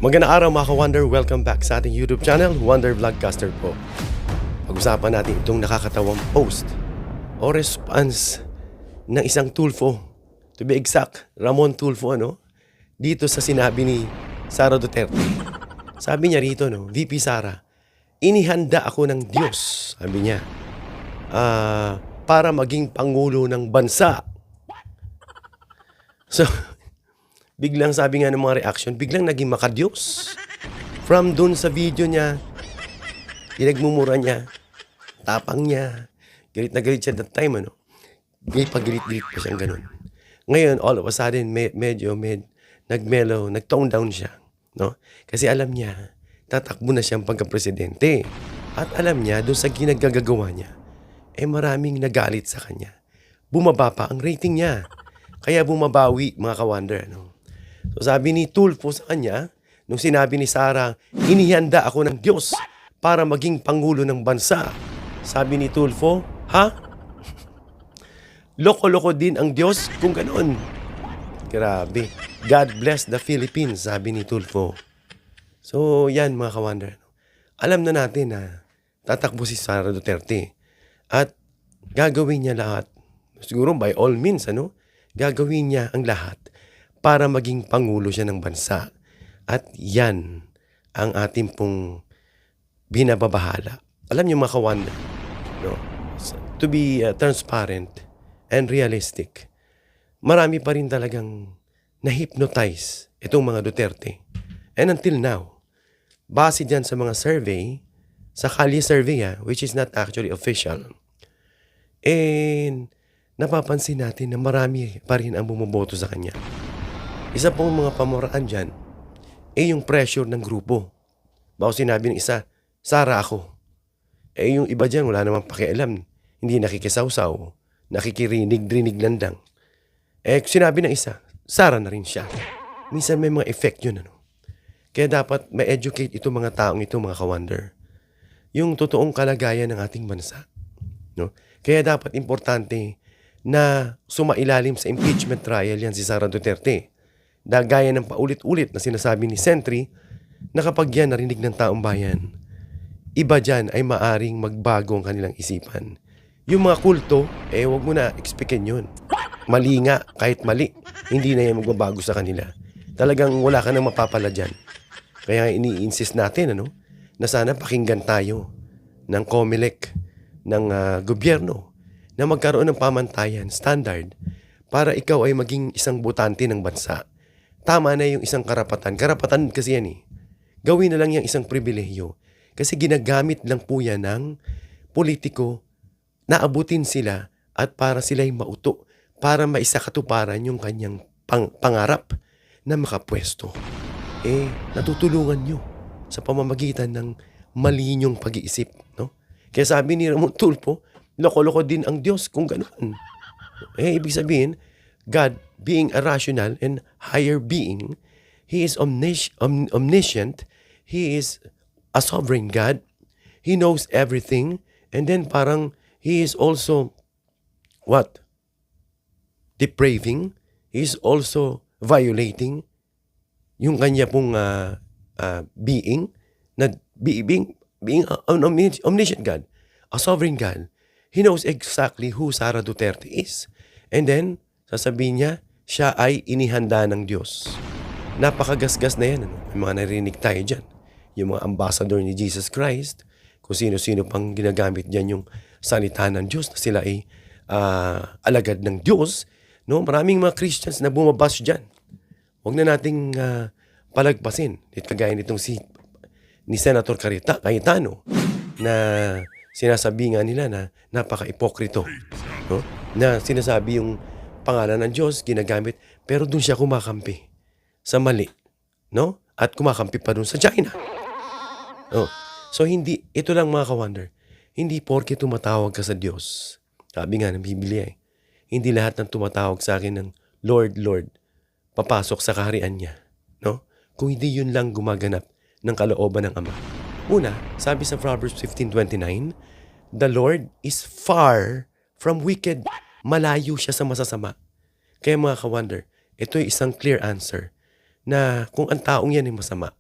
Magandang araw mga ka-Wonder, welcome back sa ating YouTube channel, Wonder Vlogcaster po. Pag-usapan natin itong nakakatawang post o response ng isang Tulfo. To be exact, Ramon Tulfo dito sa sinabi ni Sara Duterte. Sabi niya rito, VP Sara, inihanda ako ng Diyos, sabi niya, para maging Pangulo ng Bansa. So, biglang sabi nga ng mga reaction, biglang naging makadiyos. From dun sa video niya, pinagmumura niya, tapang niya, galit na galit siya that time, Galit pa siyang ganun. Ngayon, all of a sudden, medyo nag-mellow, nag-tone down siya, Kasi alam niya, tatakbo na siyang pagka-presidente. At alam niya, dun sa ginagagawa niya, maraming nagalit sa kanya. Bumaba pa ang rating niya. Kaya bumabawi, mga ka-Wonder, So sabi ni Tulfo sa kanya, nung sinabi ni Sara, inihanda ako ng Diyos para maging Pangulo ng Bansa. Sabi ni Tulfo, ha? Loko-loko din ang Diyos kung ganoon. Grabe. God bless the Philippines, sabi ni Tulfo. So yan mga ka-Wonder. Alam na natin na tatakbo si Sara Duterte at gagawin niya lahat. Siguro by all means, gagawin niya ang lahat para maging Pangulo siya ng bansa. At yan ang ating pong binababahala. Alam niyo mga ka-Wonder, to be transparent and realistic, marami pa rin talagang na-hypnotize itong mga Duterte. And until now, base dyan sa mga survey, sa Kalye survey, which is not actually official, and napapansin natin na marami pa rin ang bumoboto sa kanya. Isa pong mga pamoraan dyan, yung pressure ng grupo. Bako sinabi ng isa, Sara ako. Yung iba dyan, wala namang pakialam. Hindi nakikisawsaw, nakikirinig-rinig landang. Sinabi ng isa, Sara na rin siya. Minsan may mga effect yun, Kaya dapat ma-educate itong mga taong ito, mga ka-Wonder. Yung totoong kalagayan ng ating bansa. Kaya dapat importante na sumailalim sa impeachment trial yan si Sara Duterte. Gaya ng paulit-ulit na sinasabi ni Sentry na kapag yan narinig ng taong bayan, iba dyan ay maaring magbago ang kanilang isipan. Yung mga kulto, wag mo na expectin yun. Mali nga, kahit mali, hindi na yan magbabago sa kanila. Talagang wala ka nang mapapala dyan. Kaya ini-insist natin, na sana pakinggan tayo ng COMELEC, ng gobyerno, na magkaroon ng pamantayan, standard, para ikaw ay maging isang butante ng bansa. Tama na yung isang karapatan. Karapatan kasi yan Gawin na lang yung isang pribilehyo. Kasi ginagamit lang po yan ng politiko na abutin sila at para sila'y mauto, para maisakatuparan yung kanyang pangarap na makapwesto. Natutulungan nyo sa pamamagitan ng mali nyong pag-iisip. Kaya sabi ni Ramon Tulfo, loko-loko din ang Diyos kung ganoon. Ibig sabihin, God being a rational and higher being, He is omniscient, He is a sovereign God, He knows everything, and then parang He is also, depraving, He is also violating yung kanya pong being, na being an omniscient God, a sovereign God. He knows exactly who Sara Duterte is. And then, sasabihin niya, siya ay inihanda ng Diyos. Napakagasgas na yan. May mga narinig tayo dyan. Yung mga ambassador ni Jesus Christ, kung sino-sino pang ginagamit dyan yung salita ng Diyos, na sila ay alagad ng Diyos. Maraming mga Christians na bumabas dyan. Huwag na nating palagpasin. Kagaya nitong ni Senator Cayetano, na sinasabi nga nila na napaka-ipokrito. Na sinasabi yung pangalan ng Diyos, ginagamit, pero dun siya kumakampi sa mali. At kumakampi pa dun sa China. So hindi, ito lang mga ka-Wonder, hindi porke tumatawag ka sa Diyos. Sabi nga ng Biblia, hindi lahat ng tumatawag sa akin ng Lord, Lord, papasok sa kaharian niya. Kung hindi yun lang gumaganap ng kalooban ng Ama. Una, sabi sa Proverbs 15:29, the Lord is far from wicked. Malayo siya sa masasama. Kaya mga ka-Wonder, ito ay isang clear answer na kung ang taong yan ay masama,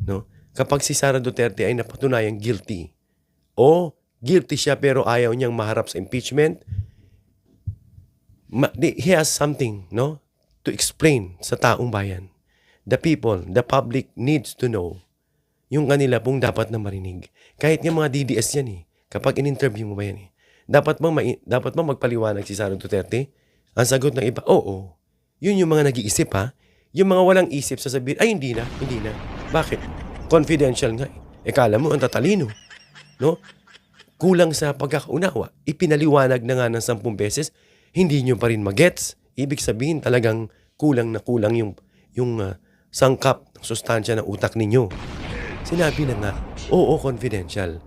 No? Kapag si Sara Duterte ay napatunayang guilty o guilty siya pero ayaw niyang maharap sa impeachment, he has something, no, to explain sa taong bayan. The people, the public needs to know yung kanila pong dapat na marinig. Kahit yung mga DDS yan kapag in-interview mo ba yan dapat bang magpaliwanag si Sara Duterte? Ang sagot ng iba, oo. Yun yung mga nag-iisip Yung mga walang isip sasabihin, ay hindi na. Bakit? Confidential nga kala mo ang tatalino. No? Kulang sa pagkakaunawa. Ipinaliwanag na nga ng 10 beses, hindi nyo pa rin magets. Ibig sabihin talagang kulang na kulang yung sangkap ng sustansya ng utak ninyo. Sinabi na nga, oo, confidential.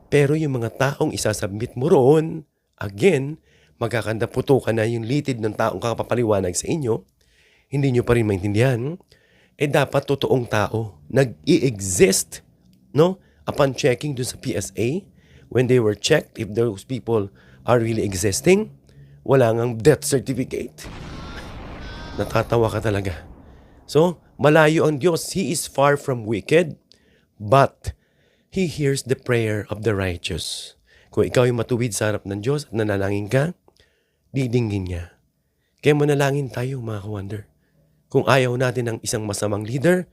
Pero yung mga taong isasubmit mo roon, again, magkakandaputo ka na yung litid ng taong kakapapaliwanag sa inyo, hindi nyo pa rin maintindihan, dapat totoong tao nag-i-exist, no? Upon checking dun sa PSA, when they were checked, if those people are really existing, wala ngang death certificate. Natatawa ka talaga. So, malayo ang Diyos. He is far from wicked, but He hears the prayer of the righteous. Kung ikaw ay matuwid sa harap ng Diyos at nanalangin ka, didinggin niya. Kaya manalangin tayo, mga ka-wonder. Kung ayaw natin ng isang masamang leader,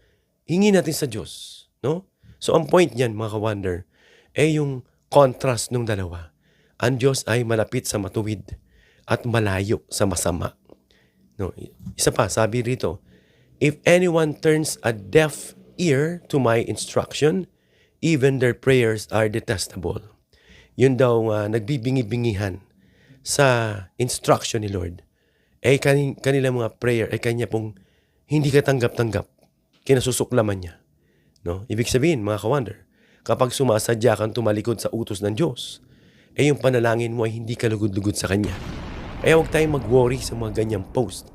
hingi natin sa Diyos. No? So, ang point niyan, mga ka-wonder, yung contrast ng dalawa. Ang Diyos ay malapit sa matuwid at malayo sa masama. No? Isa pa, sabi rito, if anyone turns a deaf ear to my instruction, even their prayers are detestable. Yun daw nagbibingi-bingihan sa instruction ni Lord. Kanilang mga prayer ay kanya pong hindi ka tanggap-tanggap. Kinasusuklaman niya. No? Ibig sabihin, mga ka-wonder, kapag sumasadya kang tumalikod sa utos ng Diyos, yung panalangin mo ay hindi ka lugod-lugod sa Kanya. Kaya huwag tayong mag-worry sa mga ganyang post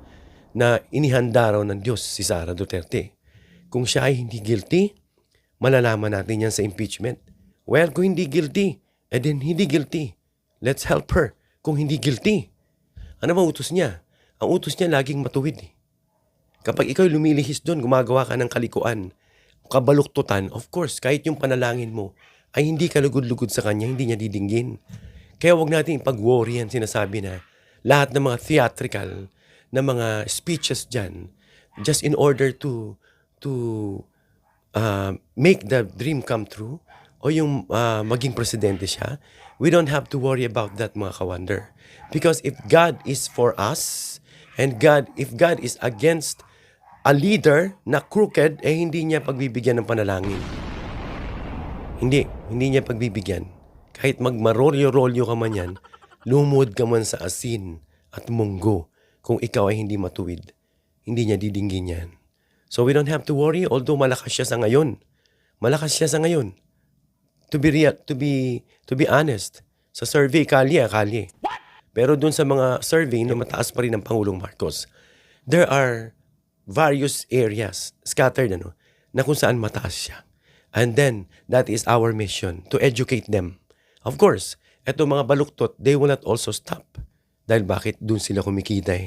na inihanda raw ng Diyos si Sara Duterte. Kung siya ay hindi guilty, malalaman natin yan sa impeachment. Well, kung hindi guilty, then hindi guilty. Let's help her kung hindi guilty. Ano ba utos niya? Ang utos niya laging matuwid. Kapag ikaw lumilihis doon, gumagawa ka ng kalikuan, kabaluktutan, of course, kahit yung panalangin mo ay hindi ka lugod-lugod sa Kanya, hindi niya didinggin. Kaya huwag natin ipag-worry yan, sinasabi na lahat ng mga theatrical na mga speeches dyan, just in order to make the dream come true, o yung maging presidente siya, we don't have to worry about that, mga ka-wonder. Because if God is for us, and if God is against a leader na crooked, hindi niya pagbibigyan ng panalangin. Hindi niya pagbibigyan. Kahit magmarolyo-rolyo ka man yan, lumod ka man sa asin at munggo, kung ikaw ay hindi matuwid, hindi niya didinggin yan. So we don't have to worry, although malakas siya sa ngayon. Malakas siya sa ngayon. To be honest, sa survey, kalye. Pero dun sa mga survey na mataas pa rin ng Pangulong Marcos, there are various areas scattered na kung saan mataas siya. And then, that is our mission, to educate them. Of course, eto mga baluktot, they will not also stop. Dahil bakit dun sila kumikita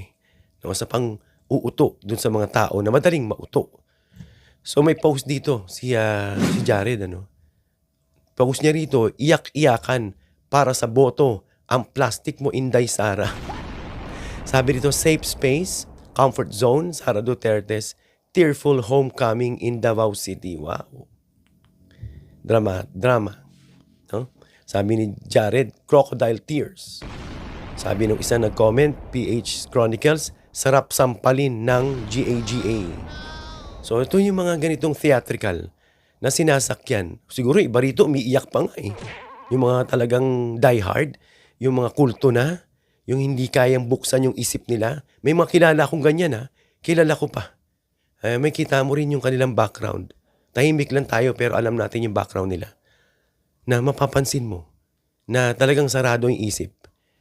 no, sa pang-uuto dun sa mga tao na madaling mauto. So may post dito, si Jared, post niya rito, iyak-iyakan para sa boto ang plastic mo, Inday Sara. Sabi dito, safe space, comfort zone, Sara Duterte's tearful homecoming in Davao City. Wow. Drama. No? Sabi ni Jared, crocodile tears. Sabi nung isa nag-comment, PH Chronicles, sarap sampalin ng GAGA. So ito yung mga ganitong theatrical na sinasakyan. Siguro iba rito, umiiyak pa nga Yung mga talagang diehard, yung mga kulto na, yung hindi kayang buksan yung isip nila. May mga kilala akong ganyan kilala ko pa. May kita mo rin yung kanilang background. Tahimik lang tayo pero alam natin yung background nila. Na mapapansin mo na talagang sarado yung isip.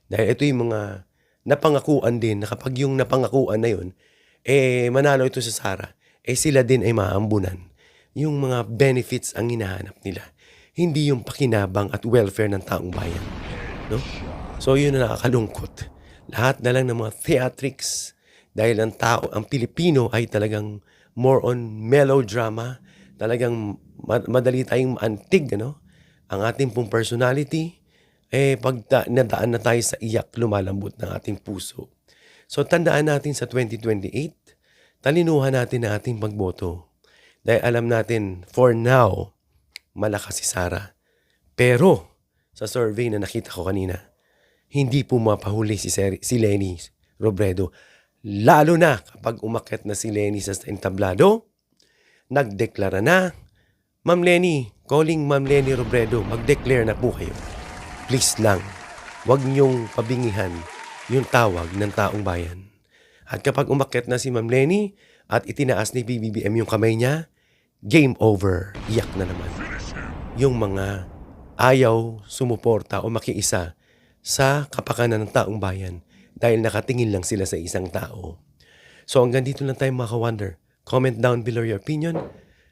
Dahil ito yung mga napangakuan din na kapag yung napangakuan na yun, manalo ito sa Sara, sila din ay maambunan. Yung mga benefits ang hinahanap nila. Hindi yung pakinabang at welfare ng taong bayan. No? So yun na nakakalungkot. Lahat na lang ng mga theatrics dahil ang Pilipino ay talagang more on melodrama talagang madali tayong antig, ano? Ang ating pong personality, pag nadaan na tayo sa iyak, lumalambot ng ating puso. So, tandaan natin sa 2028, talinuhan natin ang ating pagboto. Dahil alam natin, for now, malakas si Sara. Pero, sa survey na nakita ko kanina, hindi pumapahuli si Lenny Robredo. Lalo na kapag umakyat na si Lenny sa entablado, nagdeklara na, Ma'am Lenny, calling Ma'am Lenny Robredo, mag-declare na po kayo. Please lang, huwag niyong pabingihan yung tawag ng taong bayan. At kapag umakyat na si Ma'am Lenny at itinaas ni PBBM yung kamay niya, game over, iyak na naman. Yung mga ayaw sumuporta o makiisa sa kapakanan ng taong bayan dahil nakatingin lang sila sa isang tao. So hanggang dito lang tayo mga ka-wonder. Comment down below your opinion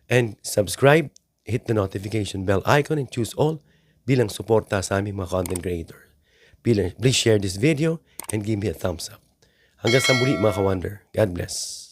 and subscribe, hit the notification bell icon and choose all bilang suporta sa aming mga content creator. Please share this video and give me a thumbs up. Hanggang sa muli mga ka-wonder. God bless.